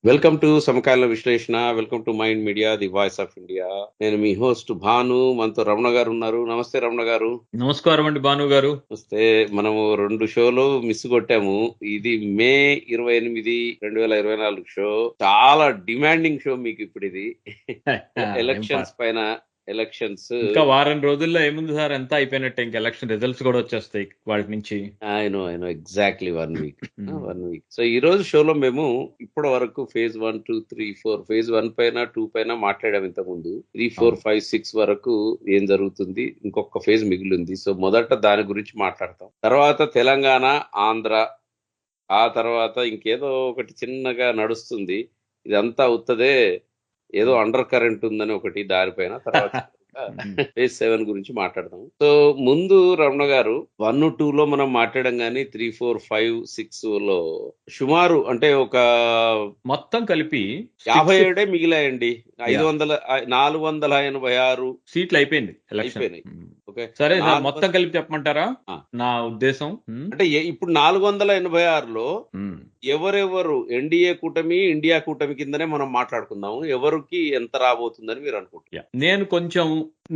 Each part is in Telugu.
వెల్కమ్ టు సమకాలీన విశ్లేషణ. Welcome to mind media, the voice of India. నేను మీ హోస్ట్ భాను. మనతో రమణ గారు ఉన్నారు. నమస్తే రమణ గారు. నమస్కారం అండి భాను గారు. నమస్తే. మనము 2 షోలు మిస్ కొట్టాము. ఇది మే 28, 2024 షో. చాలా డిమాండింగ్ షో మీకు ఇప్పుడు ఇది. ఎలక్షన్స్ పైన. ఎలక్షన్స్ ఇంకా వారం రోజుల్లో ఏముంది సార్, ఎంత అయిపోయినట్టే. ఇంకా ఎలక్షన్ రిజల్ట్స్ కూడా వచ్చేస్తాయి వాటి నుంచి. I know exactly 1 week. So ఈ రోజు షోలో మేము ఇప్పటి వరకు ఫేజ్ 1, 2, 3, 4 ఫేజ్ 1 పైన 2 పైన మాట్లాడాము. ఇంత ముందు 3, 4, 5, 6 వరకు ఏం జరుగుతుంది, ఇంకొక ఫేజ్ మిగిలింది. సో మొదట దాని గురించి మాట్లాడతాం. తర్వాత తెలంగాణ, ఆంధ్ర, ఆ తర్వాత ఇంకేదో ఒకటి చిన్నగా నడుస్తుంది. ఇదంతా అవుతుందే, ఏదో అండర్ కరెంట్ ఉందని ఒకటి దానిపైన. తర్వాత ఫేజ్ 7 గురించి మాట్లాడదాం. సో ముందు రమణ గారు 1, 2 లో మనం మాట్లాడడం కానీ 3, 4, 5, 6 లో సుమారు అంటే ఒక మొత్తం కలిపి 57 మిగిలాయండి. 486 సీట్లు అయిపోయింది. అయిపోయినాయి. ఓకే, సరే, మొత్తం కలిపి చెప్పమంటారా? నా ఉద్దేశం అంటే ఇప్పుడు 486లో ఎవరెవరు ఎన్డీఏ కూటమి, ఇండియా కూటమి కిందనే మనం మాట్లాడుకుందాము. ఎవరికి ఎంత రాబోతుందని మీరు అనుకుంటున్నారు? నేను కొంచెం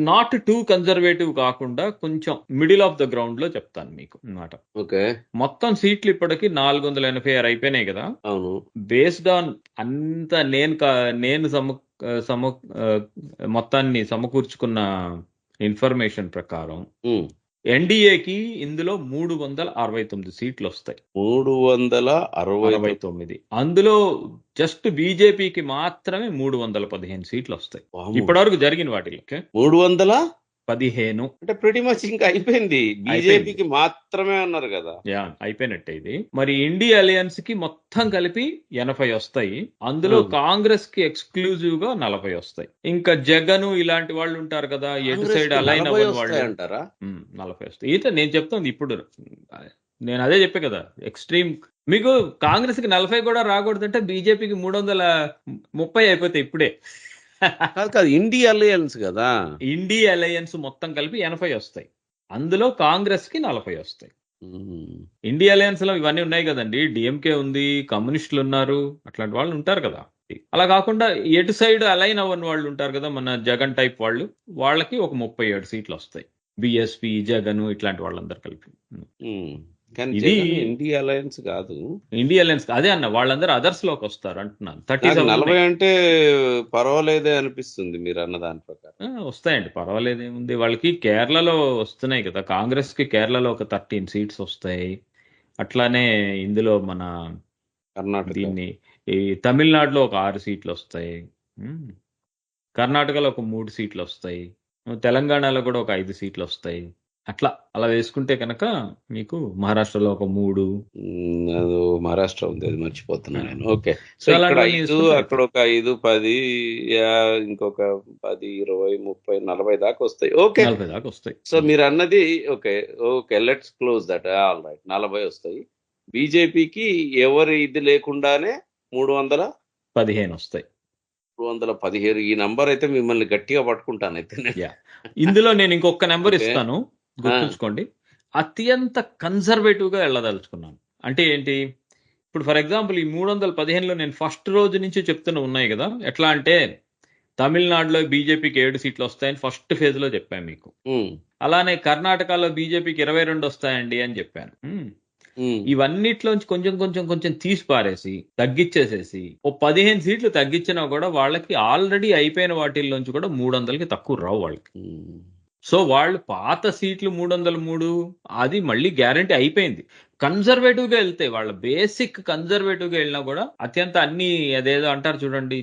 నాట్ టూ కన్జర్వేటివ్ కాకుండా కొంచెం మిడిల్ ఆఫ్ ద గ్రౌండ్ లో చెప్తాను మీకు అన్నమాట. ఓకే, మొత్తం సీట్లు ఇప్పటికి 486 అయిపోయినాయి కదా. అవును. బేస్డ్ ఆన్ అంత నేను మొత్తాన్ని సమకూర్చుకున్న ఇన్ఫర్మేషన్ ప్రకారం ఎన్డీఏకి ఇందులో 369 సీట్లు వస్తాయి. 369. అందులో జస్ట్ బీజేపీకి మాత్రమే 315 సీట్లు వస్తాయి. ఇప్పటివరకు జరిగిన వాటిలో 315 అంటే ప్రిటీ మచ్ ఇంకా అయిపోయింది. బీజేపీకి మాత్రమే అన్నారు కదా. అయిపోయినట్టే ఇది. మరి ఇండియా అలయన్స్ కి మొత్తం కలిపి 80 వస్తాయి. అందులో కాంగ్రెస్ కి ఎక్స్క్లూజివ్ గా 40 వస్తాయి. ఇంకా జగన్ ఇలాంటి వాళ్ళు ఉంటారు కదా, ఎటు సైడ్ అలైన్ అవ్వని వాళ్ళు అంటారా, 40 వస్తాయి. ఈత నేను చెప్తాను ఇప్పుడు. నేను అదే చెప్పే కదా, ఎక్స్ట్రీమ్. మీకు కాంగ్రెస్ కి 40 కూడా రాకూడదంటే బీజేపీకి 330 అయిపోతాయి ఇప్పుడే. కాదు, ఇండియా అలయన్స్ కదా. ఇండియా అలయన్స్ మొత్తం కలిపి 80 వస్తాయి. అందులో కాంగ్రెస్ కి 40 వస్తాయి. ఇండియా అలయన్స్ లో ఇవన్నీ ఉన్నాయి కదండి. డిఎంకే ఉంది, కమ్యూనిస్టులు ఉన్నారు, అట్లాంటి వాళ్ళు ఉంటారు కదా. అలా కాకుండా ఎటు సైడ్ అలైన్ అవ్వని వాళ్ళు ఉంటారు కదా, మన జగన్ టైప్ వాళ్ళు, వాళ్ళకి ఒక 37 సీట్లు వస్తాయి. బిఎస్పి, జగన్ ఇట్లాంటి వాళ్ళందరూ కలిపి. ఇది ఇండియా అలయన్స్ కాదు. ఇండియా అలయన్స్ అదే అన్న, వాళ్ళందరూ అదర్స్ లోకి వస్తారు అంటున్నాను. 40 అంటే పర్వాలేదే అనిపిస్తుంది మీరు అన్న దాని ప్రకారం. వస్తాయండి, పర్వాలేదేముంది. వాళ్ళకి కేరళలో వస్తున్నాయి కదా, కాంగ్రెస్ కి కేరళలో ఒక 13 సీట్స్ వస్తాయి. అట్లానే ఇందులో మన కర్ణాటక, దీన్ని ఈ తమిళనాడులో ఒక 6 సీట్లు వస్తాయి. కర్ణాటకలో ఒక 3 సీట్లు వస్తాయి. తెలంగాణలో కూడా ఒక 5 సీట్లు వస్తాయి. అలా వేసుకుంటే కనుక మీకు మహారాష్ట్రలో ఒక 3. మహారాష్ట్ర ఉంది, అది మర్చిపోతున్నాను నేను. ఓకే, సో ఇక్కడ 5, అక్కడ ఒక 5, 10, ఇంకొక 10, 20, 30, 40 దాకా వస్తాయి. ఓకే, 40 దాకా వస్తాయి. సో మీరు అన్నది okay. Let's close that. All right, 40 వస్తాయి. బీజేపీకి ఎవరి ఇది లేకుండానే 315 వస్తాయి. 315 ఈ నంబర్ అయితే మిమ్మల్ని గట్టిగా పట్టుకుంటాను అయితే. ఇందులో నేను ఇంకొక నెంబర్ ఇస్తాను, గుర్తుంచుకోండి. అత్యంత కన్సర్వేటివ్ గా వెళ్ళదలుచుకున్నాను. అంటే ఏంటి, ఇప్పుడు ఫర్ ఎగ్జాంపుల్ ఈ 315లో నేను ఫస్ట్ రోజు నుంచి చెప్తూనే ఉన్నాయి కదా. ఎట్లా అంటే తమిళనాడులో బీజేపీకి 7 సీట్లు వస్తాయని ఫస్ట్ ఫేజ్ లో చెప్పాను మీకు. అలానే కర్ణాటకలో బీజేపీకి 22 వస్తాయండి అని చెప్పాను. ఇవన్నిట్లోంచి కొంచెం తీసి పారేసి తగ్గించేసేసి ఓ 15 సీట్లు తగ్గించినా కూడా వాళ్ళకి ఆల్రెడీ అయిపోయిన వాటిల్లోంచి కూడా 300కి తక్కువ రావు వాళ్ళకి. సో వాళ్ళు పాత సీట్లు 303 అది మళ్ళీ గ్యారంటీ అయిపోయింది. కన్జర్వేటివ్ గా వెళ్తే వాళ్ళ బేసిక్ కన్జర్వేటివ్ గా వెళ్ళినా కూడా అత్యంత అన్ని అదేదో అంటారు చూడండి,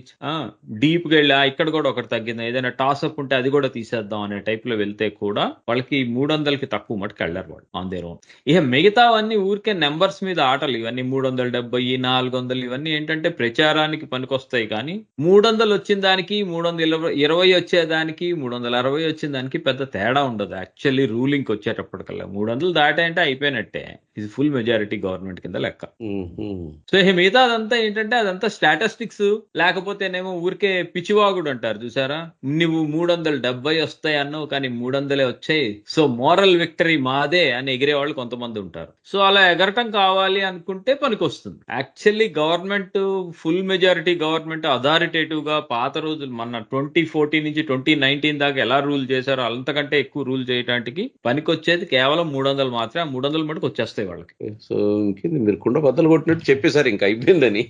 డీప్ గా వెళ్ళా ఇక్కడ కూడా ఒకటి తగ్గింది, ఏదైనా టాస్ అప్ ఉంటే అది కూడా తీసేద్దాం అనే టైప్ లో వెళ్తే కూడా వాళ్ళకి 300కి తక్కువ మటుకు వెళ్ళారు వాళ్ళు ఆన్ దేర్ ఓన్. ఇక మిగతావన్నీ ఊరికే నెంబర్స్ మీద ఆటలు. ఇవన్నీ 370, 400 ఇవన్నీ ఏంటంటే ప్రచారానికి పనికొస్తాయి. కానీ 300 వచ్చిన దానికి 320 వచ్చేదానికి 360 వచ్చిన దానికి పెద్ద తేడా ఉండదు. యాక్చువల్లీ రూలింగ్కి వచ్చేటప్పటికల్లా 300 దాటాయంటే అయిపోయినట్టే. ఇది ఫుల్ ఫుల్ మెజారిటీ గవర్నమెంట్ కింద లెక్క. మ్మ్. సో ఇక మిగతా అదంతా ఏంటంటే అదంతా స్టాటిస్టిక్స్, లేకపోతేనేమో ఊరికే పిచ్చివాగుడు అంటారు చూసారా, నువ్వు 370 వస్తాయి అన్నావు కానీ 300 వచ్చాయి, సో మోరల్ విక్టరీ మాదే అని ఎగిరే వాళ్ళు కొంతమంది ఉంటారు. సో అలా ఎగరటం కావాలి అనుకుంటే పనికి వస్తుంది. Actually government full majority government authoritative గా పాత రోజులు మన 2014 నుంచి 2019 దాకా ఎలా రూల్ చేశారో అంతకంటే ఎక్కువ రూల్ చేయడానికి పనికొచ్చేది కేవలం 300 మాత్రమే. ఆ 300 మటుకు వచ్చేస్తాయి వాళ్ళకి. సో ఇంకేంది, మీరు కుండ బద్దలు కొట్టినట్టు చెప్పేశారు, ఇంకా అయిపోయిందని.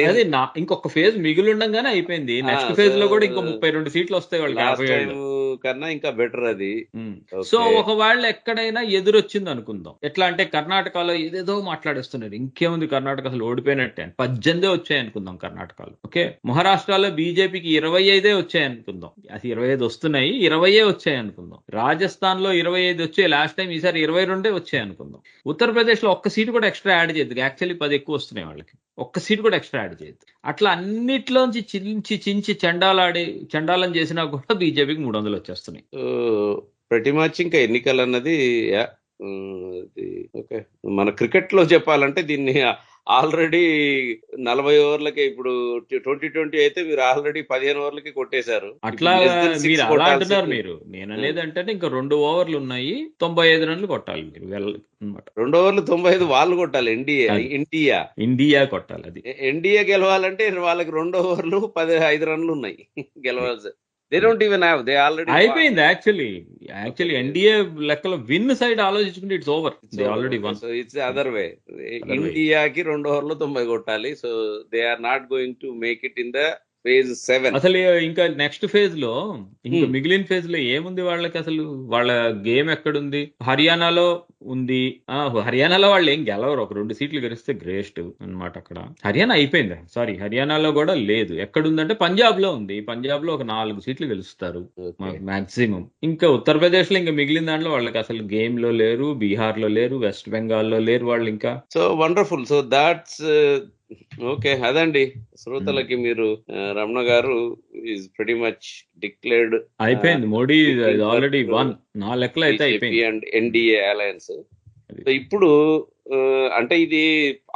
అదే ఇంకొక ఫేజ్ మిగిలి ఉండగానే అయిపోయింది. నెక్స్ట్ ఫేజ్ లో కూడా ఇంకో 32 సీట్లు వస్తాయి వాళ్ళకి, 57 కన్నా ఇంకా బెటర్ అది. సో ఒకవేళ ఎక్కడైనా ఎదురొచ్చింది అనుకుందాం, ఎట్లా అంటే కర్ణాటకలో ఏదేదో మాట్లాడేస్తున్నారు, ఇంకేముంది కర్ణాటక అసలు ఓడిపోయినట్టే, 18 వచ్చాయి అనుకుందాం కర్ణాటకలో. ఓకే, మహారాష్ట్రలో బీజేపీకి 25 వచ్చాయి అనుకుందాం, అది 25 వస్తున్నాయి, 20 వచ్చాయి అనుకుందాం. రాజస్థాన్ లో 25 వచ్చాయి లాస్ట్ టైం, ఈసారి 22 వచ్చాయి అనుకుందాం. ఉత్తరప్రదేశ్ లో ఒక్క సీటు కూడా ఎక్స్ట్రా యాడ్ చేయదు, యాక్చువల్లీ 10 ఎక్కువ వస్తున్నాయి వాళ్ళకి, ఒక్క సీటు కూడా ఎక్స్ట్రా యాడ్ చేయదు. అట్లా అన్నిట్లోంచి చించి చండాలం చేసినా కూడా బీజేపీకి 300 వచ్చేస్తున్నాయి. ప్రతి మచ్ ఇంకా ఎన్నికలు అన్నది ఓకే, మన క్రికెట్ లో చెప్పాలంటే దీన్ని ఆల్రెడీ 40 ఓవర్లకి, ఇప్పుడు 2020 అయితే మీరు ఆల్రెడీ 15 ఓవర్లకి కొట్టేశారు. అట్లా మీరు అలా అంటున్నారు. మీరు నేను అనేది అంటే ఇంకా 2 ఓవర్లు ఉన్నాయి, 95 రన్లు కొట్టాలి మీరు అనమాట. 2 ఓవర్లు 95 వాళ్ళు కొట్టాలి. ఇండియా కొట్టాలి. అది ఇండియా గెలవాలంటే వాళ్ళకి 2 ఓవర్లు 15 రన్లు ఉన్నాయి గెలవాల్సి. They don't even have. They already అయిపోయింది. యాక్చువల్లీ ఎన్డీఏ లెక్కలో విన్ సైడ్ ఆలోచించుకుంటే it's over. They already won. So it's other way. ఇండియాకి 2 ఓవర్లు 90 కొట్టాలి. So they are not going to make it in the phase 7. అసలు ఇంకా నెక్స్ట్ ఫేజ్ లో, ఇంకా మిగిలిన ఫేజ్ లో ఏముంది వాళ్ళకి, అసలు వాళ్ళ గేమ్ ఎక్కడుంది? హర్యానాలో ఉంది. హర్యానాలో వాళ్ళు ఏం గెలవరు, ఒక 2 సీట్లు గెలిస్తే గ్రేస్ట్ అన్నమాట. అక్కడ హర్యానా అయిపోయింది. సారీ, హర్యానాలో కూడా లేదు. ఎక్కడుందంటే పంజాబ్ లో ఉంది. పంజాబ్ లో ఒక 4 సీట్లు గెలుస్తారు మాక్సిమం. ఇంకా ఉత్తరప్రదేశ్ లో ఇంకా మిగిలిన దాంట్లో వాళ్ళకి అసలు గేమ్ లో లేరు, బీహార్ లో లేరు, వెస్ట్ బెంగాల్ లో లేరు వాళ్ళు ఇంకా. So wonderful. So that's okay. అదండి శ్రోతలకి, మీరు రమణ గారు ఈజ్ ప్రెటీ మచ్ డిక్లేర్డ్ అయిపోయింది. మోడీ ఆల్రెడీ వన్, నా లెక్కలో అయితే అయిపోయింది. And NDA alliance. సో ఇప్పుడు అంటే ఇది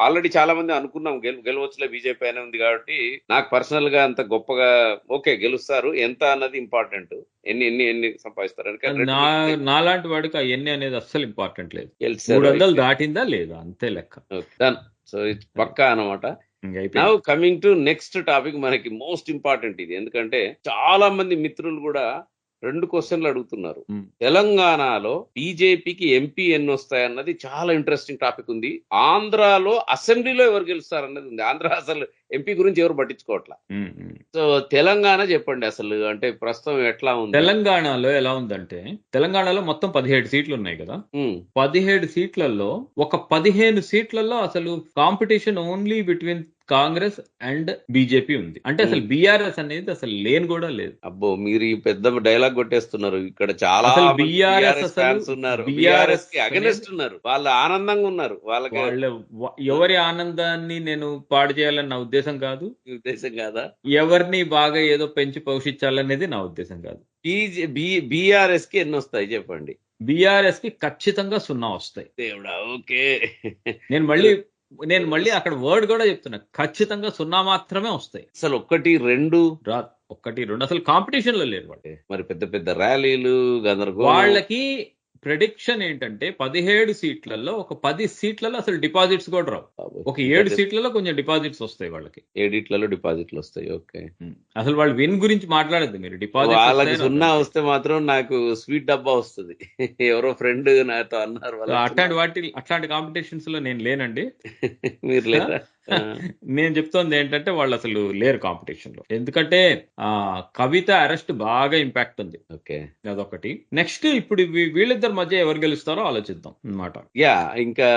ఆల్రెడీ చాలా మంది అనుకున్నాం గెలవచ్చులే బీజేపీ అనే ఉంది కాబట్టి, నాకు పర్సనల్ గా అంత గొప్పగా ఓకే గెలుస్తారు ఎంత అన్నది ఇంపార్టెంట్, ఎన్ని సంపాదిస్తారు నాలాంటి వాడికి ఎన్ని అనేది అస్సలు ఇంపార్టెంట్ లేదు. 300 దాటిందా లేదా అంతే లెక్క. సో ఇట్స్ పక్కా అనమాట. Now coming to next topic, మనకి మోస్ట్ ఇంపార్టెంట్ ఇది. ఎందుకంటే చాలా మంది మిత్రులు కూడా 2 క్వశ్చన్లు అడుగుతున్నారు. తెలంగాణలో బీజేపీకి ఎంపీ ఎన్ని వస్తాయన్నది చాలా ఇంట్రెస్టింగ్ టాపిక్ ఉంది. ఆంధ్రాలో అసెంబ్లీలో ఎవరు గెలుస్తారన్నది ఉంది. ఆంధ్ర అసలు ఎంపీ గురించి ఎవరు పట్టించుకోవట్లా. సో తెలంగాణ చెప్పండి అసలు, అంటే ప్రస్తుతం ఎట్లా ఉంది? తెలంగాణలో ఎలా ఉందంటే, తెలంగాణలో మొత్తం 17 సీట్లు ఉన్నాయి కదా. 17 సీట్లలో ఒక 15 సీట్లలో అసలు competition only between Congress and BJP ఉంది. అంటే అసలు బీఆర్ఎస్ అనేది అసలు లేని కూడా లేదు. అబ్బో, మీరు ఈ పెద్ద డైలాగ్ కొట్టేస్తున్నారు. ఇక్కడ చాలా బీఆర్ఎస్ ఫ్యాన్స్ ఉన్నారు, బీఆర్ఎస్ కి అగెనిస్ట్ ఉన్నారు, వాళ్ళు ఆనందంగా ఉన్నారు. వాళ్ళ ఎవరి ఆనందాన్ని నేను పాడు చేయాలని నా ఉద్దేశం కాదు. ఉద్దేశం కాదా? ఎవరిని బాగా ఏదో పెంచి పోషించాలనేది నా ఉద్దేశం కాదు. బీఆర్ఎస్ కి ఎన్ని వస్తాయి చెప్పండి? బీఆర్ఎస్ కి ఖచ్చితంగా 0 వస్తాయి. దేవుడా, ఓకే. నేను మళ్ళీ అక్కడ వర్డ్ కూడా చెప్తున్నా, ఖచ్చితంగా 0 మాత్రమే వస్తాయి. అసలు 1, 2 అసలు కాంపిటీషన్ లో లేరు వాళ్ళు. మరి పెద్ద పెద్ద ర్యాలీలు గందరగోళం. వాళ్ళకి ప్రెడిక్షన్ ఏంటంటే 17 సీట్లలో ఒక 10 సీట్లలో అసలు డిపాజిట్స్ కూడా రావు. ఒక 7 సీట్లలో కొంచెం డిపాజిట్స్ వస్తాయి వాళ్ళకి. 7 డిపాజిట్లు వస్తాయి. ఓకే. అసలు వాళ్ళు విన్ గురించి మాట్లాడద్దు మీరు. డిపాజిట్ వాళ్ళకి 0 వస్తే మాత్రం నాకు స్వీట్ డబ్బా వస్తుంది. ఎవరో ఫ్రెండ్ నాతో అన్నారు. అట్లాంటి కాంపిటీషన్స్ లో నేను లేనండి. మీరు లేదా? నేను చెప్తోంది ఏంటంటే వాళ్ళు అసలు లేరు కాంపిటీషన్ లో. ఎందుకంటే కవిత అరెస్ట్ బాగా ఇంపాక్ట్ ఉంది. ఓకే, అదొకటి. నెక్స్ట్ ఇప్పుడు వీళ్ళిద్దరి మధ్య ఎవరు గెలుస్తారో ఆలోచిద్దాం అన్నమాట. ఇంకా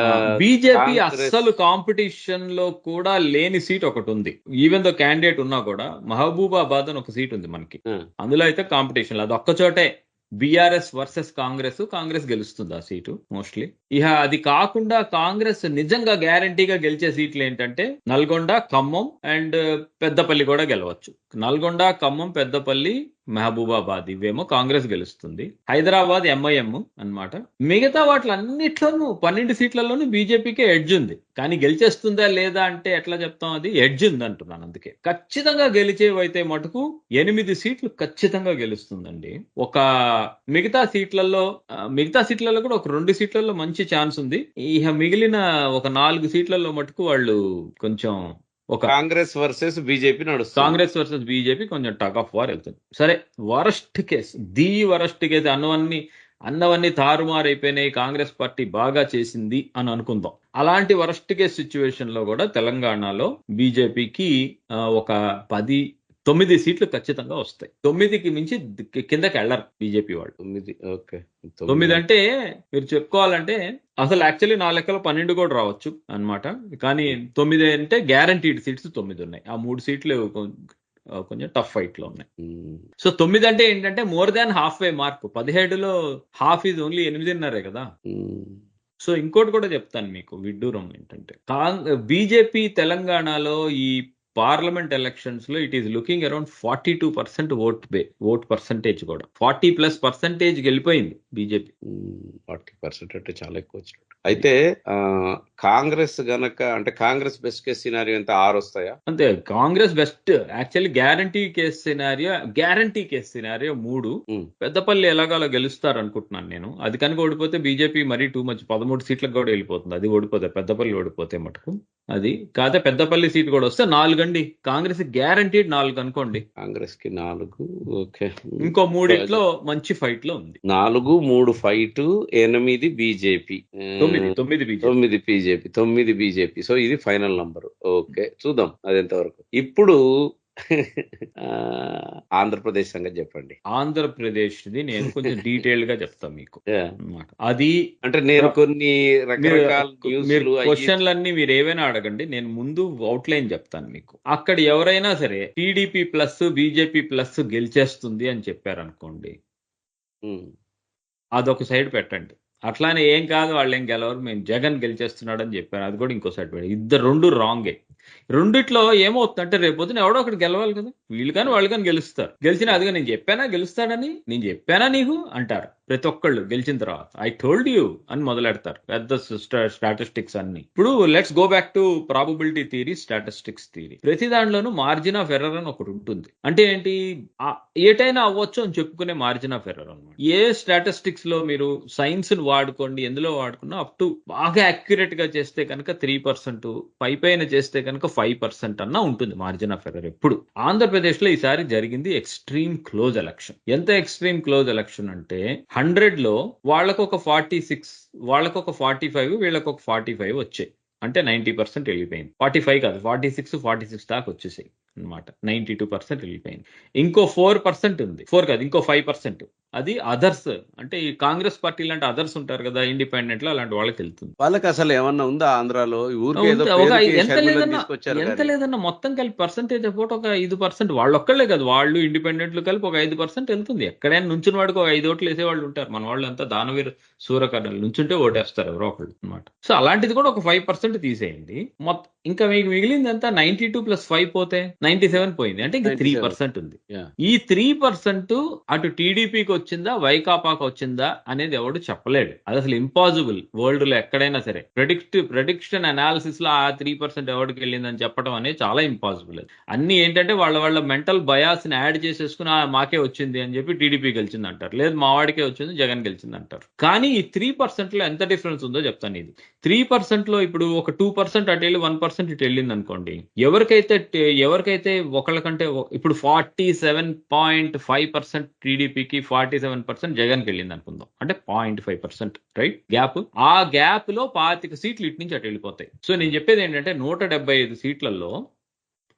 బీజేపీ అస్సలు కాంపిటీషన్ లో కూడా లేని సీట్ ఒకటి ఉంది. ఈవెన్ దో క్యాండిడేట్ ఉన్నా కూడా మహబూబాబాద్ అని ఒక సీట్ ఉంది మనకి. అందులో అయితే కాంపిటీషన్ అది ఒక్క చోటే బీఆర్ఎస్ వర్సెస్ కాంగ్రెస్ గెలుస్తుంది ఆ సీటు మోస్ట్లీ. ఇక అది కాకుండా కాంగ్రెస్ నిజంగా గ్యారంటీగా గెలిచే సీట్లు ఏంటంటే నల్గొండ, ఖమ్మం అండ్ పెద్దపల్లి కూడా గెలవచ్చు. నల్గొండ, ఖమ్మం, పెద్దపల్లి, మహబూబాబాద్ ఇవేమో కాంగ్రెస్ గెలుస్తుంది. హైదరాబాద్ ఎంఐఎం అన్నమాట. మిగతా వాటిలన్నిట్లోనూ 12 సీట్లలోనూ బీజేపీకే ఎడ్జ్ ఉంది. కానీ గెలిచేస్తుందా లేదా అంటే ఎట్లా చెప్తాం? అది ఎడ్జ్ ఉంది అంటున్నాను. అందుకే ఖచ్చితంగా గెలిచేవైతే మటుకు 8 సీట్లు ఖచ్చితంగా గెలుస్తుందండి. ఒక మిగతా సీట్లలో కూడా ఒక 2 సీట్లలో మంచి ఛాన్స్ ఉంది. ఇక మిగిలిన ఒక 4 సీట్లలో మటుకు వాళ్ళు కొంచెం ఒక కాంగ్రెస్ వర్సెస్ బీజేపీ నడుస్తుంది. కాంగ్రెస్ వర్సెస్ బీజేపీ కొంచెం టగ్ ఆఫ్ వార్ వెళ్తుంది. సరే, వరస్ట్ కేసు, వరస్ట్ కేసు అన్నవన్నీ తారుమారైపోయినాయి, కాంగ్రెస్ పార్టీ బాగా చేసింది అని అనుకుందాం. అలాంటి వరస్ట్ కేసు సిచ్యువేషన్ లో కూడా తెలంగాణలో బీజేపీకి ఒక 9 సీట్లు ఖచ్చితంగా వస్తాయి. 9కి మించి కిందకి వెళ్ళరు బీజేపీ వాళ్ళు. 9 అంటే మీరు చెప్పుకోవాలంటే అసలు యాక్చువల్లీ నా లెక్కలో 12 కూడా రావచ్చు అన్నమాట. కానీ 9 అంటే గ్యారంటీడ్ సీట్స్ 9 ఉన్నాయి. ఆ 3 సీట్లు కొంచెం టఫ్ ఫైట్ లో ఉన్నాయి. సో 9 అంటే ఏంటంటే more than half way mark. 17లో హాఫ్ ఈజ్ ఓన్లీ 8.5 కదా. సో ఇంకోటి కూడా చెప్తాను మీకు విడ్డూరం ఏంటంటే, బీజేపీ తెలంగాణలో ఈ పార్లమెంట్ ఎలక్షన్స్ లో it is looking around 42% vote percentage కూడా 40+% గెలిపోయింది బీజేపీ. 40% అంటే చాలా ఎక్కువ వచ్చినట్టు. అయితే కాంగ్రెస్ గనక అంటే కాంగ్రెస్ బెస్ట్ కేస్ సినారియో ఎంత 6 వస్తాయా? అంతే. Congress best actually guarantee case scenario 3. Peddapalli ఎలాగోలా గెలుస్తారు అనుకుంటున్నాను నేను. అది కనుక ఓడిపోతే బీజేపీ మరీ టూ మచ్ 13 సీట్లకు కూడా వెళ్ళిపోతుంది. అది ఓడిపోతే పెద్దపల్లి ఓడిపోతే మటుకు అది కాదే. పెద్దపల్లి సీట్ కూడా వస్తే 4 అండి. కాంగ్రెస్ గ్యారంటీడ్ 4 అనుకోండి. కాంగ్రెస్ కి 4. ఓకే. ఇంకో 3 మంచి ఫైట్ లో ఉంది. 4, 3 ఫైట్, 8 బీజేపీ, 9 బీజేపీ. సో ఇది ఫైనల్ నంబర్. ఓకే, చూద్దాం అది ఎంతవరకు. ఇప్పుడు ఆంధ్రప్రదేశ్ సంగతి చెప్పండి. ఆంధ్రప్రదేశ్ నేను కొంచెం డీటెయిల్ గా చెప్తాను మీకు. అది అంటే నేను కొన్ని రకరకాల క్వశ్చన్లన్నీ మీరు ఏవైనా అడగండి, నేను ముందు అవుట్లైన్ చెప్తాను మీకు. అక్కడ ఎవరైనా సరే టీడీపీ ప్లస్ బీజేపీ ప్లస్ గెలిచేస్తుంది అని చెప్పారనుకోండి, అదొక సైడ్ పెట్టండి. అట్లానే ఏం కాదు వాళ్ళు ఏం గెలవరు, మేము జగన్ గెలిచేస్తున్నాడు అని చెప్పారు, అది కూడా ఇంకో సైడ్ పెట్టండి. రెండు రాంగే. రెండిట్లో ఏమవుతుందంటే రేపొద్దున ఎవడో ఒకటి గెలవాలి కదా. వీళ్ళు కానీ వాళ్ళు కానీ గెలుస్తారు. గెలిచిన అదిగా నేను చెప్పానా గెలుస్తాడని, నేను చెప్పానా నీకు అంటారు ప్రతి ఒక్కళ్ళు గెలిచిన తర్వాత. ఐ టోల్డ్ యూ అని మొదలెడతారు పెద్ద స్టాటిస్టిక్స్ అన్ని. ఇప్పుడు let's go back to probability theory, statistics theory. ప్రతి దాంట్లోనూ మార్జిన్ ఆఫ్ ఎర్రర్ అని ఒకటి ఉంటుంది. అంటే ఏంటి, ఏటైనా అవ్వచ్చు అని చెప్పుకునే మార్జిన్ ఆఫ్ ఎర్రర్ అన్నమాట. ఏ స్టాటిస్టిక్స్ లో మీరు సైన్స్ ని వాడుకోండి, ఎందులో వాడుకున్నా అప్ టు బాగా అక్యురేట్ గా చేస్తే కనుక 3%, పైన చేస్తే కనుక 5% అన్నా ఉంటుంది మార్జిన్ ఆఫ్ ఎర్రర్ ఎప్పుడు. ఆంధ్రప్రదేశ్ లో ఈసారి జరిగింది ఎక్స్ట్రీమ్ క్లోజ్ ఎలక్షన్. ఎంత ఎక్స్ట్రీమ్ క్లోజ్ ఎలక్షన్ అంటే 100లో వాళ్ళకు ఒక 46, వాళ్ళకు ఒక 45, వీళ్ళకు ఒక 45 వచ్చాయి. అంటే 90% వెళ్ళిపోయింది. 45 కాదు 46 దాకా వచ్చేసాయి అనమాట. 92% వెళ్ళిపోయింది. ఇంకో 4% ఉంది. 4 కాదు ఇంకో 5%, అది అదర్స్. అంటే ఈ కాంగ్రెస్ పార్టీ లాంటి అదర్స్ ఉంటారు కదా ఇండిపెండెంట్ లో, అలాంటి వాళ్ళకి వెళ్తుంది. వాళ్ళకి అసలు ఏమన్నా ఉందా ఆంధ్రాలో? ఎంత లేదన్నా మొత్తం కలిపి పర్సెంటేజ్ ఒక 5%. వాళ్ళు ఒక్కళ్లే కాదు, వాళ్ళు ఇండిపెండెంట్లు కలిపి ఒక 5% వెళ్తుంది. ఎక్కడైనా నుంచిన వాడికి ఒక 5 ఓట్లు వేసే వాళ్ళు ఉంటారు. మన వాళ్ళు అంతా దానవీర సూరకర్ణలు నుంచుంటే ఓటేస్తారు ఎవరో ఒకళ్ళు అనమాట. సో అలాంటిది కూడా ఒక 5% తీసేయండి. మొత్తం ఇంకా మీకు మిగిలింది అంతా 92 + 5 పోతే 97 పోయింది. అంటే ఇంకా 3% ఉంది. ఈ 3% అటు టీడీపీకి వచ్చిందా వైకాపాకు వచ్చిందా అనేది ఎవడు చెప్పలేడు. అది అసలు ఇంపాసిబుల్. వరల్డ్ లో ఎక్కడైనా సరే ప్రెడిక్షన్ అనాలిసిస్ లో ఆ 3% ఎవరికి వెళ్ళిందని చెప్పడం అనేది చాలా ఇంపాసిబుల్. అన్ని ఏంటంటే వాళ్ళ మెంటల్ బయాస్ ని యాడ్ చేసేసుకుని మాకే వచ్చింది అని చెప్పి టీడీపీ గెలిచింది అంటారు, లేదు మా వాడికే వచ్చింది జగన్ గెలిచింది అంటారు. కానీ ఈ 3% లో ఎంత డిఫరెన్స్ ఉందో చెప్తాను. ఇది 3% లో ఇప్పుడు ఒక 2% అటు వెళ్ళి 1% ఇటు వెళ్ళింది అనుకోండి. ఎవరికైతే ఒకళ్ళకంటే ఇప్పుడు 47.5% టీడీపీకి 47% జగన్కి వెళ్ళింది అనుకుందాం. అంటే 0.5% రైట్ గ్యాప్. ఆ గ్యాప్ లో 25 సీట్లు ఇటు నుంచి అటు వెళ్ళిపోతాయి. సో నేను చెప్పేది ఏంటంటే 175 సీట్లలో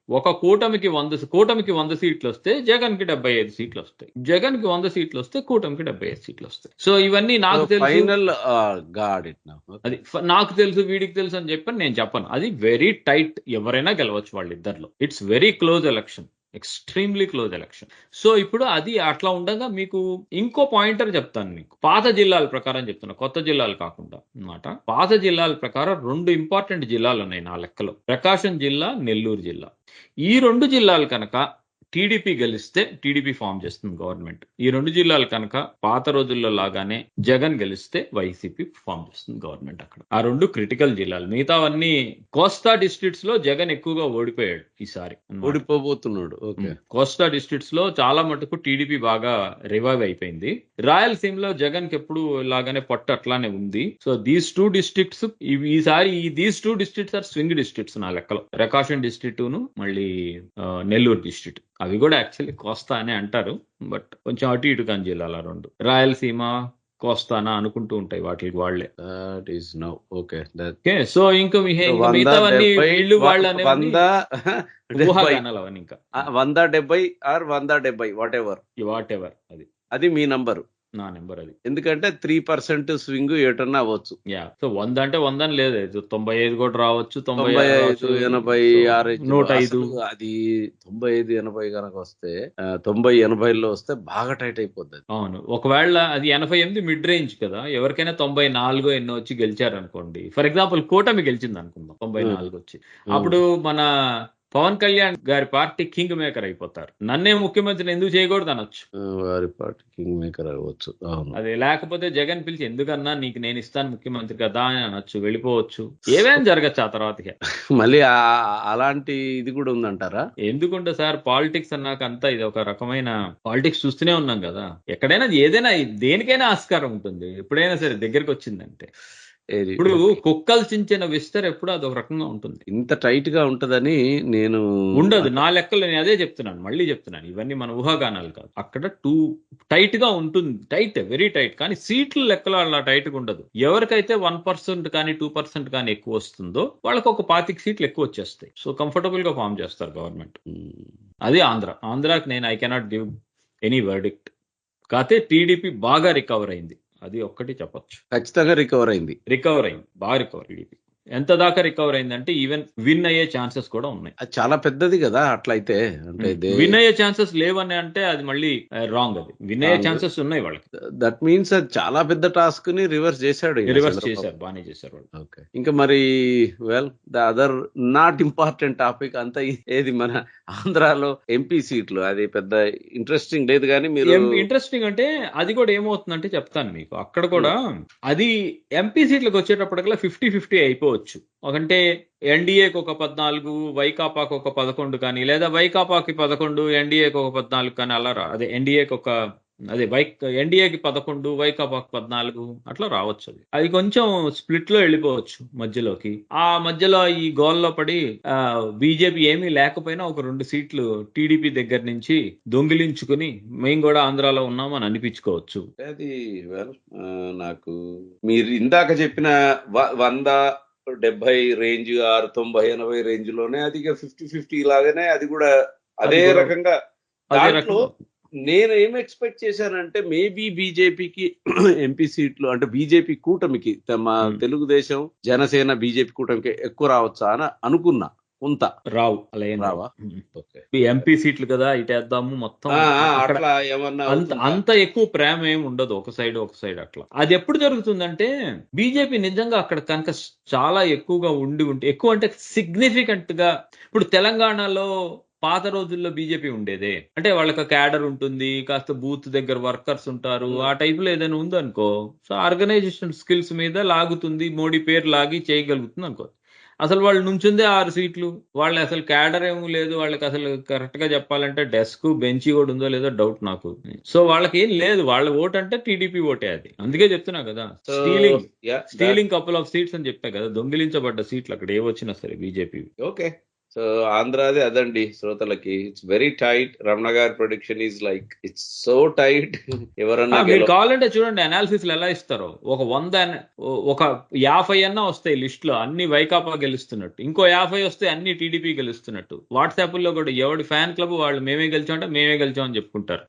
ఒక కూటమికి 100 సీట్లు వస్తే జగన్ కి 75 సీట్లు వస్తాయి. జగన్ కి 100 సీట్లు వస్తే కూటమికి 75 సీట్లు వస్తాయి. సో ఇవన్నీ నాకు తెలుసు, అది నాకు తెలుసు వీడికి తెలుసు అని చెప్పని నేను చెప్పను. అది వెరీ టైట్, ఎవరైనా గెలవచ్చు వాళ్ళిద్దరిలో. It's very close election. Extremely close election. So ఇప్పుడు అది అట్లా ఉండగా మీకు ఇంకో పాయింటర్ చెప్తాను. మీకు పాత జిల్లాల ప్రకారం చెప్తున్నా, కొత్త జిల్లాలు కాకుండా అన్నమాట. పాత జిల్లాల ప్రకారం 2 ఇంపార్టెంట్ జిల్లాలు ఉన్నాయి నా లెక్కలో, ప్రకాశం జిల్లా, నెల్లూరు జిల్లా. ఈ 2 జిల్లాలు కనుక టీడీపీ గెలిస్తే టీడీపీ ఫామ్ చేస్తుంది గవర్నమెంట్. ఈ 2 జిల్లాలు కనుక పాత రోజుల్లో లాగానే జగన్ గెలిస్తే వైసీపీ ఫామ్ చేస్తుంది గవర్నమెంట్ అక్కడ. ఆ 2 క్రిటికల్ జిల్లాలు. మిగతావన్నీ కోస్తా డిస్ట్రిక్ట్స్ లో జగన్ ఎక్కువగా ఓడిపోయాడు ఈసారి, ఓడిపోబోతున్నాడు. కోస్తా డిస్ట్రిక్ట్స్ లో చాలా మటుకు టీడీపీ బాగా రివైవ్ అయిపోయింది. రాయలసీమలో జగన్ కి ఎప్పుడు లాగానే పట్టు అట్లానే ఉంది. సో దీస్ 2 డిస్ట్రిక్ట్స్ ఈసారి these 2 districts are swing districts నా లెక్కలో. ప్రకాశం డిస్ట్రిక్ట్ మళ్ళీ నెల్లూరు డిస్ట్రిక్ట్, అవి కూడా యాక్చువల్లీ కోస్తా అనే అంటారు, బట్ కొంచెం అటు ఇటు కాని జిల్లాల 2. రాయలసీమ కోస్తానా అనుకుంటూ ఉంటాయి వాటికి వాళ్లే. సో ఇంకా మిగతావన్నీ వీళ్ళు వాళ్ళు అనేవి ఊహాగానాలు అవన్నీ. ఇంకా 170 ఆర్ 170 వాట్ ఎవర్ అది మీ నంబరు, నా నెంబర్ అది. ఎందుకంటే 3% స్వింగ్ ఏటన్నా అవ్వచ్చు. సో 100 అంటే 100 అని లేదు, 95 కూడా రావచ్చు, 95, 86, 105. అది 95, 80 కనుక వస్తే 90, 80లో వస్తే బాగా టైట్ అయిపోద్ది. అవును, ఒకవేళ అది 88 మిడ్ రేంజ్ కదా, ఎవరికైనా 94 ఎన్నో వచ్చి గెలిచారు అనుకోండి. ఫర్ ఎగ్జాంపుల్ కూటమి గెలిచింది అనుకుందాం, 94 వచ్చి, అప్పుడు మన పవన్ కళ్యాణ్ గారి పార్టీ కింగ్ మేకర్ అయిపోతారు. నన్నే ముఖ్యమంత్రిని ఎందుకు చేయకూడదు అనొచ్చు, వారి పార్టీ కింగ్ మేకర్ అవ్వచ్చు. అది లేకపోతే జగన్ పిలిచి ఎందుకన్నా నీకు నేను ఇస్తాను ముఖ్యమంత్రి కదా అని అనొచ్చు, వెళ్ళిపోవచ్చు, ఏమేం జరగచ్చు ఆ తర్వాత. మళ్ళీ అలాంటి ఇది కూడా ఉందంటారా? ఎందుకుంటే సార్, పాలిటిక్స్ అన్నాక అంతా ఇది ఒక రకమైన పాలిటిక్స్ చూస్తూనే ఉన్నాం కదా. ఎక్కడైనా ఏదైనా దేనికైనా ఆస్కారం ఉంటుంది, ఎప్పుడైనా సరే దగ్గరికి వచ్చిందంటే. ఇప్పుడు కుక్కలు చించిన విస్తర్ ఎప్పుడు అది ఒక రకంగా ఉంటుంది, ఇంత టైట్ గా ఉంటదని నేను ఉండదు నా లెక్కలు. నేను అదే చెప్తున్నాను, మళ్ళీ చెప్తున్నాను, ఇవన్నీ మన ఊహాగానాలు కాదు. అక్కడ టైట్ గా ఉంటుంది, టైట్, వెరీ టైట్. కానీ సీట్ల లెక్కలో అలా టైట్ గా ఉండదు. ఎవరికైతే 1% కానీ 2% కానీ ఎక్కువ వస్తుందో వాళ్ళకి ఒక 25 సీట్లు ఎక్కువ వచ్చేస్తాయి. సో కంఫర్టబుల్ గా ఫామ్ చేస్తారు గవర్నమెంట్. అది ఆంధ్రాకి నేను I cannot give any verdict. కాకపోతే టీడీపీ బాగా రికవర్ అయింది, అది ఒక్కటి చెప్పొచ్చు. ఖచ్చితంగా రికవర్ అయింది, బాగా రికవర్. టీడీపీ ఎంత దాకా రికవర్ అయిందంటే ఈవెన్ విన్ అయ్యే ఛాన్సెస్ కూడా ఉన్నాయి. అది చాలా పెద్దది కదా. అట్లయితే అంటే విన్ అయ్యే ఛాన్సెస్ లేవని అంటే అది మళ్ళీ రాంగ్. అది విన్ అయ్యే ఛాన్సెస్ ఉన్నాయి వాళ్ళకి. దట్ మీన్స్ అది చాలా పెద్ద టాస్క్ ని రివర్స్ చేశారు, బాగానే చేశారు వాళ్ళు. ఓకే, ఇంకా మరి the other not important topic అంతా ఏది, మన ఆంధ్రాలో ఎంపీ సీట్లు. అది పెద్ద ఇంట్రెస్టింగ్ లేదు, కానీ మీరు ఇంట్రెస్టింగ్ అంటే అది కూడా ఏమవుతుందంటే చెప్తాను మీకు. అక్కడ కూడా అది ఎంపీ సీట్లకు వచ్చేటప్పటికల్లా 50-50 అయిపోవచ్చు. అంటే ఎన్డీఏకి ఒక 14, వైకాపాకు ఒక 11 కానీ, లేదా వైకాపాకి 11, ఎన్డీఏకి ఒక 14 కానీ, అలా ఎన్డీఏకి 11, వైకాపాకి 14 అట్లా రావచ్చు. అది కొంచెం స్ప్లిట్ లో వెళ్ళిపోవచ్చు మధ్యలోకి. ఆ మధ్యలో ఈ గోల్లో పడి బీజేపీ ఏమీ లేకపోయినా ఒక 2 సీట్లు టీడీపీ దగ్గర నుంచి దొంగిలించుకుని మేము కూడా ఆంధ్రాలో ఉన్నామని అనిపించుకోవచ్చు. అది నాకు మీరు ఇందాక చెప్పిన 100-70 రేంజ్, 90-80 రేంజ్ లోనే అది 50-50 లాగానే అది కూడా అదే రకంగా. నేను ఏం ఎక్స్పెక్ట్ చేశానంటే మేబీ బీజేపీకి ఎంపీ సీట్లు అంటే బీజేపీ కూటమికి, మా తెలుగుదేశం, జనసేన, బీజేపీ కూటమికి ఎక్కువ రావచ్చా అని అనుకున్నా. కొంత రావు, అలా ఏం రావా. ఎంపీ సీట్లు కదా ఇటేద్దాము మొత్తం, అంత ఎక్కువ ప్రేమ ఏమి ఉండదు ఒక సైడ్ అట్లా. అది ఎప్పుడు జరుగుతుందంటే బీజేపీ నిజంగా అక్కడ కనుక చాలా ఎక్కువగా ఉంటే, ఎక్కువ అంటే సిగ్నిఫికెంట్ గా. ఇప్పుడు తెలంగాణలో పాత రోజుల్లో బీజేపీ ఉండేదే అంటే వాళ్ళకి క్యాడర్ ఉంటుంది, కాస్త బూత్ దగ్గర వర్కర్స్ ఉంటారు, ఆ టైప్ లో ఏదైనా ఉందనుకో, సో ఆర్గనైజేషన్ స్కిల్స్ మీద లాగుతుంది, మోడీ పేరు లాగి చేయగలుగుతుంది అనుకో. అసలు వాళ్ళు నుంచుందే 6 సీట్లు, వాళ్ళు అసలు క్యాడర్ ఏమీ లేదు, వాళ్ళకి అసలు కరెక్ట్ గా చెప్పాలంటే డెస్క్ బెంచ్ కూడా ఉందో లేదో డౌట్ నాకు. సో వాళ్ళకి ఏం లేదు, వాళ్ళ ఓట్ అంటే టీడీపీ ఓటే. అది అందుకే చెప్తున్నా కదా, స్టీలింగ్ కపుల్ ఆఫ్ సీట్స్ అని చెప్పా కదా, దొంగిలించబడ్డ సీట్లు అక్కడ ఏ వచ్చినా సరే బీజేపీ. ఓకే, సో ఆంధ్రాది అదండి శ్రోతలకి. It's very tight. రమణ గారి prediction is like it's so tight. ఎవరన్నా మీరు కావాలంటే చూడండి అనాలిసిస్ ఎలా ఇస్తారో. ఒక 50 అన్నా వస్తాయి లిస్ట్ లో, అన్ని వైకాపా గెలుస్తున్నట్టు, ఇంకో 50 వస్తే అన్ని టీడీపీ గెలుస్తున్నట్టు. వాట్సాప్ లో కూడా ఎవడి ఫ్యాన్ క్లబ్ వాళ్ళు మేమే గెలిచామంటే మేమే గెలిచామని చెప్పుకుంటారు.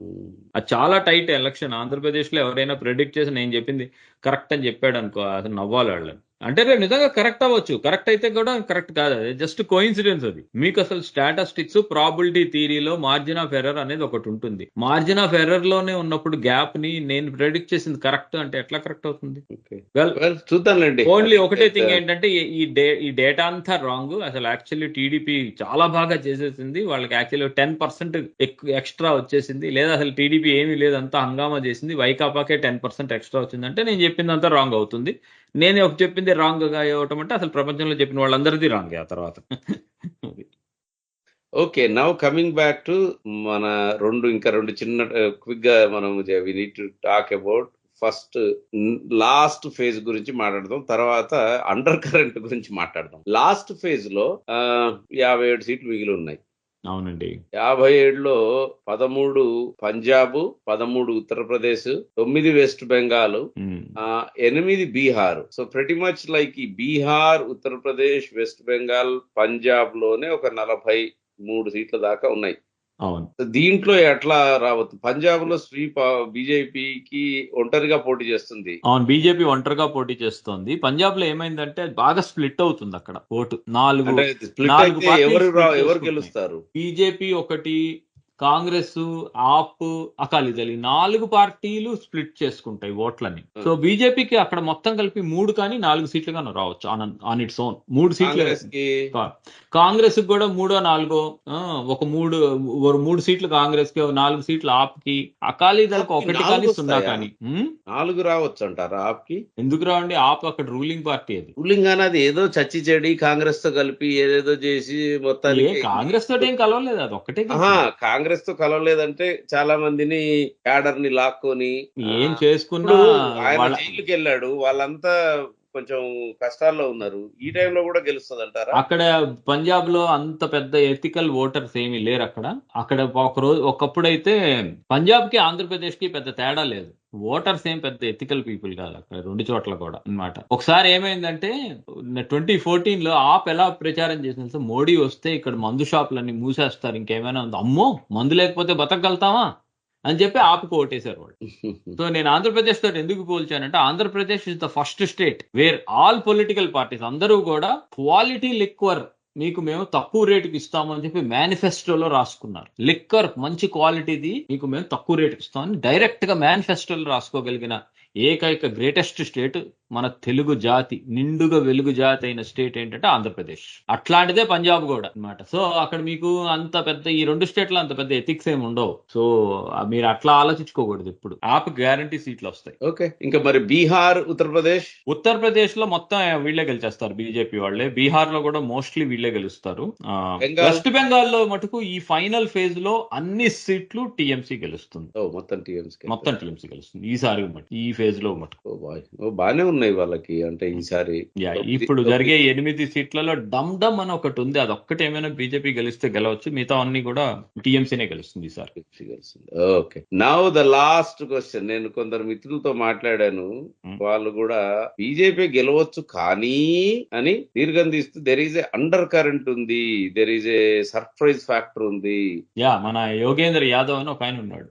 అది చాలా టైట్ ఎలక్షన్. ఆంధ్రప్రదేశ్ లో ఎవరైనా ప్రెడిక్ట్ చేసి నేను చెప్పింది కరెక్ట్ అని చెప్పాడు అనుకో, అసలు నవ్వాలి వాళ్ళని. అంటే రేపు నిజంగా కరెక్ట్ అవ్వచ్చు, కరెక్ట్ అయితే కూడా కరెక్ట్ కాదు, అది జస్ట్ కోఇన్సిడెన్స్. అది మీకు అసలు స్టాటిస్టిక్స్ ప్రాబిలిటీ థియరీలో మార్జిన్ ఆఫ్ ఎర్రర్ అనేది ఒకటి ఉంటుంది. మార్జిన్ ఆఫ్ ఎర్రర్ లోనే ఉన్నప్పుడు గ్యాప్ ని నేను ప్రెడిక్ట్ చేసింది కరెక్ట్ అంటే ఎట్లా కరెక్ట్ అవుతుంది? చూద్దాంలేండి. ఓన్లీ ఒకటే థింగ్ ఏంటంటే ఈ డేటా అంతా రాంగ్. అసలు యాక్చువల్లీ టీడీపీ చాలా బాగా చేసేసింది, వాళ్ళకి యాక్చువల్లీ 10% ఎక్స్ట్రా వచ్చేసింది, లేదా అసలు టీడీపీ ఏమీ లేదు అంతా హంగామా చేసింది, వైకాపాకే 10% ఎక్స్ట్రా వచ్చిందంటే నేను చెప్పిందంతా రాంగ్ అవుతుంది. నేను ఒక చెప్పింది రాంగ్ గా ఇవ్వటం అంటే అసలు ప్రపంచంలో చెప్పిన వాళ్ళందరిది రాంగ్ ఆ తర్వాత. Okay, now coming back to మన ఇంకా రెండు చిన్న క్విక్ గా మనం we need to talk about first last phase గురించి మాట్లాడదాం, తర్వాత అండర్ కరెంట్ గురించి మాట్లాడదాం. లాస్ట్ ఫేజ్ లో 57 సీట్లు మిగిలి ఉన్నాయి. అవునండి. 57లో 13 Punjab, 13 Uttar Pradesh, 9 west Bengal, 8 Bihar. So pretty much like ఈ బీహార్, ఉత్తరప్రదేశ్, వెస్ట్ బెంగాల్, పంజాబ్ లోనే ఒక 43 సీట్ల దాకా ఉన్నాయి. అవును. దీంట్లో ఎట్లా రావచ్చు? పంజాబ్ లో స్వీప్ బీజేపీకి ఒంటరిగా పోటీ చేస్తుంది. అవును, బీజేపీ ఒంటరిగా పోటీ చేస్తుంది. పంజాబ్ లో ఏమైందంటే బాగా స్ప్లిట్ అవుతుంది అక్కడ ఓటు. ఎవరు గెలుస్తారు? బీజేపీ ఒకటి, కాంగ్రెస్, ఆప్, అకాలీదళ్ 4 పార్టీలు స్ప్లిట్ చేసుకుంటాయి ఓట్లని. సో బీజేపీకి అక్కడ మొత్తం కలిపి 3 కానీ 4 సీట్లు కానీ రావచ్చు ఆన్ ఇట్స్ ఓన్. 3 సీట్లు కాంగ్రెస్ కూడా 3-4 ఒక 3 సీట్లు కాంగ్రెస్ కి, 4 సీట్లు ఆప్ కి, అకాలీదళకు 1 కానీ 0 కానీ 4 రావచ్చు అంటారా ఆప్ కి? ఎందుకు రావండి? ఆప్ అక్కడ రూలింగ్ పార్టీ. అది రూలింగ్ అనేది ఏదో చచ్చి చెడి కాంగ్రెస్ తో కలిపి ఏదేదో చేసి మొత్తానికి కాంగ్రెస్ తోటి ఏం కలవలేదు, అది ఒక్కటే. కాంగ్రెస్ తో కలవలేదంటే చాలా మందిని క్యాడర్ ని లాక్కొని ఏం చేసుకున్నా ఆయన జైలుకి వెళ్ళాడు, వాళ్ళంతా కొంచెం కష్టాల్లో ఉన్నారు. ఈ టైంలో కూడా గెలుస్తుంది అంటారా? అక్కడ పంజాబ్ లో అంత పెద్ద ఎథికల్ ఓటర్స్ ఏమీ లేరు అక్కడ ఒకప్పుడైతే పంజాబ్ కి ఆంధ్రప్రదేశ్ కి పెద్ద తేడా లేదు. ఓటర్స్ ఏం పెద్ద ఎథికల్ పీపుల్ కాదు అక్కడ 2 చోట్ల కూడా అన్నమాట. ఒకసారి ఏమైందంటే 2014 లో ఆప్ ఎలా ప్రచారం చేసిన, మోడీ వస్తే ఇక్కడ మందు షాపులన్నీ మూసేస్తారు, ఇంకేమైనా ఉంది, అమ్మో మందు లేకపోతే బతకగలుగుతామా అని చెప్పి ఆపుకు ఓటేశారు వాళ్ళు. సో నేను ఆంధ్రప్రదేశ్ తోటి ఎందుకు పోల్చానంటే Andhra Pradesh is the first state where all political parties అందరూ కూడా క్వాలిటీ లిక్వర్ మీకు మేము తక్కువ రేటుకి ఇస్తాము అని చెప్పి మేనిఫెస్టోలో రాసుకున్నారు. లిక్కర్ మంచి క్వాలిటీది మీకు మేము తక్కువ రేటుకి ఇస్తామని డైరెక్ట్ గా మేనిఫెస్టోలో రాసుకోగలిగిన ఏకైక గ్రేటెస్ట్ స్టేట్ మన తెలుగు జాతి, నిండుగా వెలుగు జాతి అయిన స్టేట్ ఏంటంటే ఆంధ్రప్రదేశ్. అట్లాంటిదే పంజాబ్ కూడా అన్నమాట. సో అక్కడ మీకు అంత పెద్ద ఈ 2 స్టేట్లో అంత పెద్ద ఎథిక్స్ ఏమి ఉండవు. సో మీరు అట్లా ఆలోచించుకోకూడదు. ఇప్పుడు ఆప్ గ్యారంటీ సీట్లు వస్తాయి. ఓకే, ఇంకా మరి బీహార్, ఉత్తరప్రదేశ్ లో మొత్తం వీళ్ళే గెలిచేస్తారు, బీజేపీ వాళ్ళే. బీహార్ లో కూడా మోస్ట్లీ వీళ్ళే గెలుస్తారు. వెస్ట్ బెంగాల్ లో మటుకు ఈ ఫైనల్ ఫేజ్ లో అన్ని సీట్లు టీఎంసీ గెలుస్తుంది. మొత్తం టీఎంసీ గెలుస్తుంది ఈసారి ఈ ఫేజ్ లో మటుకు. బాగానే ఉన్నాయి వాళ్ళకి అంటే ఈసారి. ఇప్పుడు జరిగే 8 సీట్లలో డమ్ డమ్ అని ఒకటి ఉంది, అది ఒక్కటి ఏమైనా బీజేపీ గెలిస్తే గెలవచ్చు, మిగతా అన్ని కూడా టీఎంసీనే గెలుస్తుంది ఈసారి. Okay, now the last question. నేను కొందరు మిత్రులతో మాట్లాడాను, వాళ్ళు కూడా బీజేపీ గెలవచ్చు కానీ అని దీర్ఘం తీస్తూ there is a under current ఉంది, there is a surprise factor ఉంది. మన యోగేంద్ర యాదవ్ అని ఒక ఆయన ఉన్నాడు,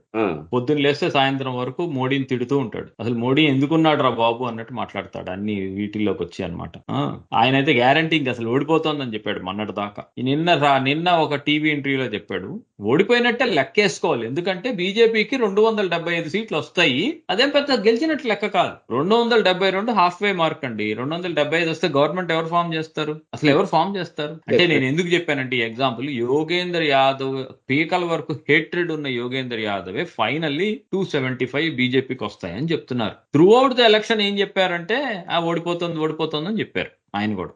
పొద్దున్న లేస్తే సాయంత్రం వరకు మోడీని తిడుతూ ఉంటాడు. అసలు మోడీ ఎందుకున్నాడు రా బాబు అన్నట్టు మాట్లాడతాడు అన్ని వీటిల్లోకి వచ్చి అనమాట. ఆయన అయితే గ్యారంటీ ఇంకా అసలు ఓడిపోతోందని చెప్పాడు మొన్నటి దాకా. నిన్న ఒక టీవీ ఇంటర్వ్యూలో చెప్పాడు ఓడిపోయినట్టే లెక్కేసుకోవాలి, ఎందుకంటే బీజేపీకి 275 సీట్లు వస్తాయి, అదేం పెద్ద గెలిచినట్టు లెక్క కాదు. 272 హాఫ్ వే మార్క్ అండి. 275 వస్తే గవర్నమెంట్ ఎవరు ఫామ్ చేస్తారు? అసలు ఎవరు ఫామ్ చేస్తారు? అంటే నేను ఎందుకు చెప్పానంటే ఎగ్జాంపుల్, యోగేంద్ర యాదవ్ పీకల వరకు హేట్రెడ్ ఉన్న యోగేంద్ర యాదవే ఫైనల్లీ 275 బీజేపీకి వస్తాయని చెప్తున్నారు. త్రూ అవుట్ ద ఎలక్షన్ ఏం చెప్పారంటే ఓడిపోతుంది అని చెప్పారు ఆయన కూడా.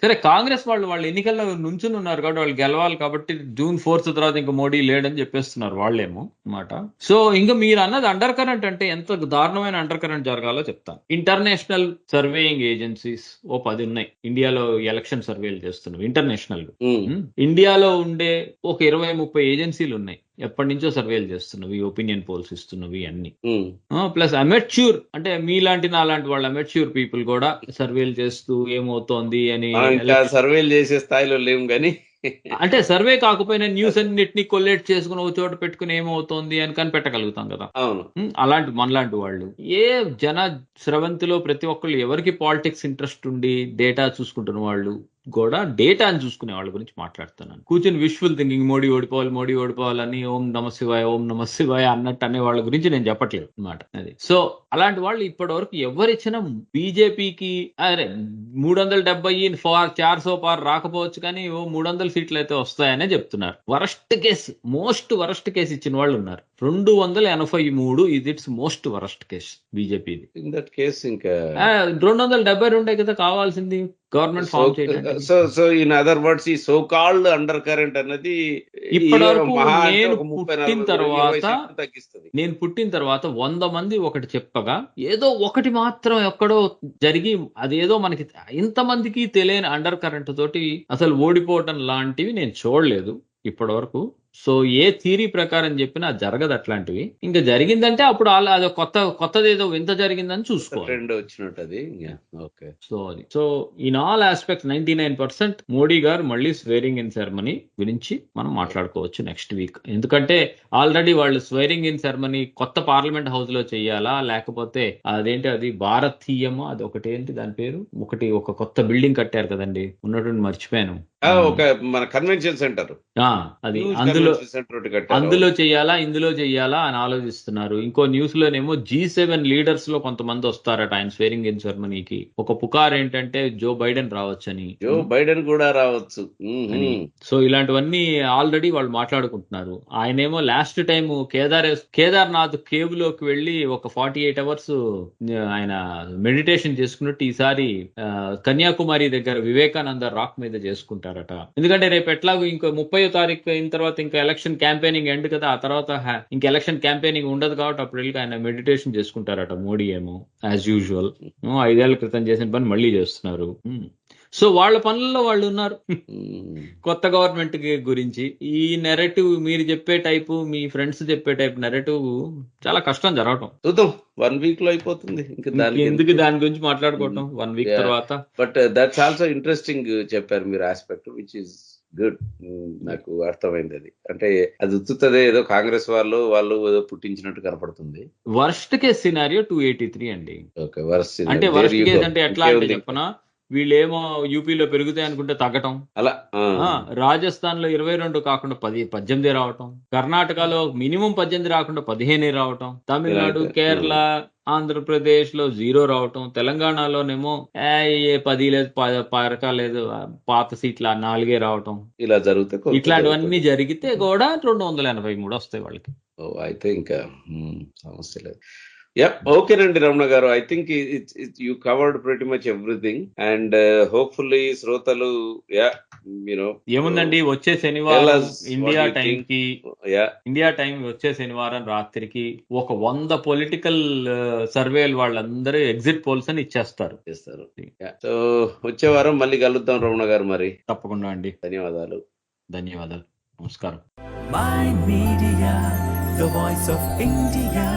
సరే, కాంగ్రెస్ వాళ్ళు ఎన్నికల్లో నుంచుని ఉన్నారు కాబట్టి వాళ్ళు గెలవాలి కాబట్టి June 4th తర్వాత ఇంకా మోడీ లేడని చెప్పేస్తున్నారు వాళ్ళేమో అన్నమాట. సో ఇంకా మీరు అన్నది అండర్ కరెంట్ అంటే ఎంత దారుణమైన అండర్ కరెంట్ జరగాలో చెప్తాను. ఇంటర్నేషనల్ సర్వేయింగ్ ఏజెన్సీస్ 10 ఉన్నాయి ఇండియాలో ఎలక్షన్ సర్వేలు చేస్తున్నవి ఇంటర్నేషనల్. ఇండియాలో ఉండే ఒక 20-30 ఏజెన్సీలు ఉన్నాయి, ఎప్పటి నుంచో సర్వేలు చేస్తున్నవి, ఒపీనియన్ పోల్స్ ఇస్తున్నవి అన్ని. ప్లస్ అమెచ్యూర్ అంటే మీలాంటి నాలాంటి వాళ్ళ అమెచ్యూర్ పీపుల్ కూడా సర్వేలు చేస్తూ ఏమవుతోంది అని. సర్వేలు చేసే స్థాయిలో లేము కానీ అంటే సర్వే కాకపోయినా న్యూస్ అన్నిటిని కొల్లేట్ చేసుకుని ఒక చోట పెట్టుకుని ఏమవుతోంది అని కనిపెట్టగలుగుతాం కదా. అవును. అలాంటి మనలాంటి వాళ్ళు ఏ జన స్రవంతిలో ప్రతి ఒక్కళ్ళు ఎవరికి పాలిటిక్స్ ఇంట్రెస్ట్ ఉండి డేటా చూసుకుంటున్న వాళ్ళు కూడా డేటా అని చూసుకునే వాళ్ళ గురించి మాట్లాడుతున్నాను. కూర్చొని విష్ఫుల్ థింకింగ్ మోడీ ఓడిపోవాలని ఓం నమ శివాయ అన్నట్టు అనే వాళ్ళ గురించి నేను చెప్పట్లేదు అనమాట. అది సో అలాంటి వాళ్ళు ఇప్పటి వరకు ఎవరిచ్చినా బీజేపీకి అరే 370 400 పార్ రాకపోవచ్చు కానీ 300 సీట్లు అయితే వస్తాయనే చెప్తున్నారు. మోస్ట్ వరస్ట్ కేసు ఇచ్చిన వాళ్ళు ఉన్నారు. 283 ఇది ఇట్స్ మోస్ట్ వరస్ట్ కేసు బీజేపీది. ఇన్ దట్ కేస్ ఇంకా 272 కదా కావాల్సింది గవర్నమెంట్ ఫామ్ చేయడానికి. సో ఇన్ అదర్ వర్డ్స్ ఈ సో కాల్డ్ అండర్ కరెంట్ అన్నది ఇప్పటి వరకు నేను తగ్గిస్తుంది. నేను పుట్టిన తర్వాత 100 మంది ఒకటి చెప్పగా ఏదో ఒకటి మాత్రం ఎక్కడో జరిగి అదేదో మనకి ఇంతమందికి తెలియని అండర్ కరెంట్ తోటి అసలు ఓడిపోవటం లాంటివి నేను చూడలేదు ఇప్పటి వరకు. సో ఏ థియరీ ప్రకారం చెప్పినా జరగదు అట్లాంటివి. ఇంకా జరిగిందంటే అప్పుడు అది కొత్తది ఏదో వింత జరిగిందని చూసుకోవాలి. So in all aspects 99% Modi గారు మళ్ళీ స్వేరింగ్ ఇన్ సెరమనీ గురించి మనం మాట్లాడుకోవచ్చు నెక్స్ట్ వీక్. ఎందుకంటే ఆల్రెడీ వాళ్ళు స్వేరింగ్ ఇన్ సెరమనీ కొత్త పార్లమెంట్ హౌస్ లో చెయ్యాలా లేకపోతే అదేంటి అది భారతీయం అది ఒకటి ఏంటి దాని పేరు ఒక కొత్త బిల్డింగ్ కట్టారు కదండి ఉన్నటువంటి మర్చిపోయాను. ఒక మన కన్వెన్షన్ సెంటర్ అది అందులో చెయ్యాలా ఇందులో చెయ్యాలా అని ఆలోచిస్తున్నారు. ఇంకో న్యూస్ లోనేమో G7 లీడర్స్ లో కొంతమంది వస్తారట ఆయన స్వేరింగ్ ఇన్ సెరమనీకి. ఒక పుకార్ ఏంటంటే జో బైడెన్ రావచ్చని. జో బైడెన్ కూడా రావచ్చు. సో ఇలాంటివన్నీ ఆల్రెడీ వాళ్ళు మాట్లాడుకుంటున్నారు. ఆయనేమో లాస్ట్ టైం కేదార్నాథ్ కేవ్ లోకి వెళ్లి ఒక 48 hours ఆయన మెడిటేషన్ చేసుకున్నట్టు ఈసారి కన్యాకుమారి దగ్గర వివేకానంద రాక్ మీద చేసుకుంటారట. ఎందుకంటే రేపు ఎట్లాగో ఇంకో 30వ తారీఖు అయిన తర్వాత ఇంకా ఎలక్షన్ క్యాంపెయినింగ్ ఎండ్ కదా, ఆ తర్వాత ఇంకా ఎలక్షన్ క్యాంపెయినింగ్ ఉండదు కాబట్టి అప్పుడు వెళ్ళి ఆయన మెడిటేషన్ చేసుకుంటారట. మోడీ ఏమో యాజ్ యూజువల్ 5 ఏళ్ల క్రితం చేసిన పని మళ్ళీ చేస్తున్నారు. సో వాళ్ళ పనుల్లో వాళ్ళు ఉన్నారు కొత్త గవర్నమెంట్ గురించి. ఈ నెరేటివ్ మీరు చెప్పే టైపు మీ ఫ్రెండ్స్ చెప్పే టైప్ నెరేటివ్ చాలా కష్టం జరగటం. చూద్దాం 1 week లో అయిపోతుంది. ఎందుకు దాని గురించి మాట్లాడుకోవటం 1 week తర్వాత. బట్ దట్స్ ఆల్సో ఇంట్రెస్టింగ్ చెప్పారు మీరు ఆస్పెక్ట్ విచ్ ఇస్ గుడ్. నాకు అర్థమైంది అది. అంటే అది ఉత్తుతదే ఏదో కాంగ్రెస్ వాళ్ళు ఏదో పుట్టించినట్టు కనపడుతుంది. వర్స్ట్ కేస్ సినారియో 283 అండి. ఓకే వర్స్ట్ అంటే వర్స్ట్ కేస్ అంటే ఎట్లా అంటే చెప్పనా, వీళ్ళేమో యూపీలో పెరుగుతాయి అనుకుంటే తగ్గటం, అలా రాజస్థాన్ లో 22 కాకుండా 18 రావటం, కర్ణాటకలో మినిమం 18 రాకుండా 15 రావటం, తమిళనాడు కేరళ ఆంధ్రప్రదేశ్ లో 0 రావటం, తెలంగాణలోనేమో 10 లేదు 10 లేదు పాత సీట్ల 4 రావటం. ఇలా జరుగుతాయి. ఇట్లాంటివన్నీ జరిగితే కూడా 283 వస్తాయి వాళ్ళకి. అయితే ఇంకా సమస్య లేదు. ఓకేనండి రమణ గారు, I think you covered pretty much everything and hopefully శ్రోతలు ఏముందండి వచ్చే శనివారం ఇండియా టైం వచ్చే శనివారం రాత్రికి ఒక 100 పొలిటికల్ సర్వేలు వాళ్ళందరూ ఎగ్జిట్ పోల్స్ అని ఇచ్చేస్తారు. సో వచ్చే వారం మళ్ళీ కలుద్దాం రమణ గారు. మరి తప్పకుండా అండి. ధన్యవాదాలు. నమస్కారం. My Media, the voice of India.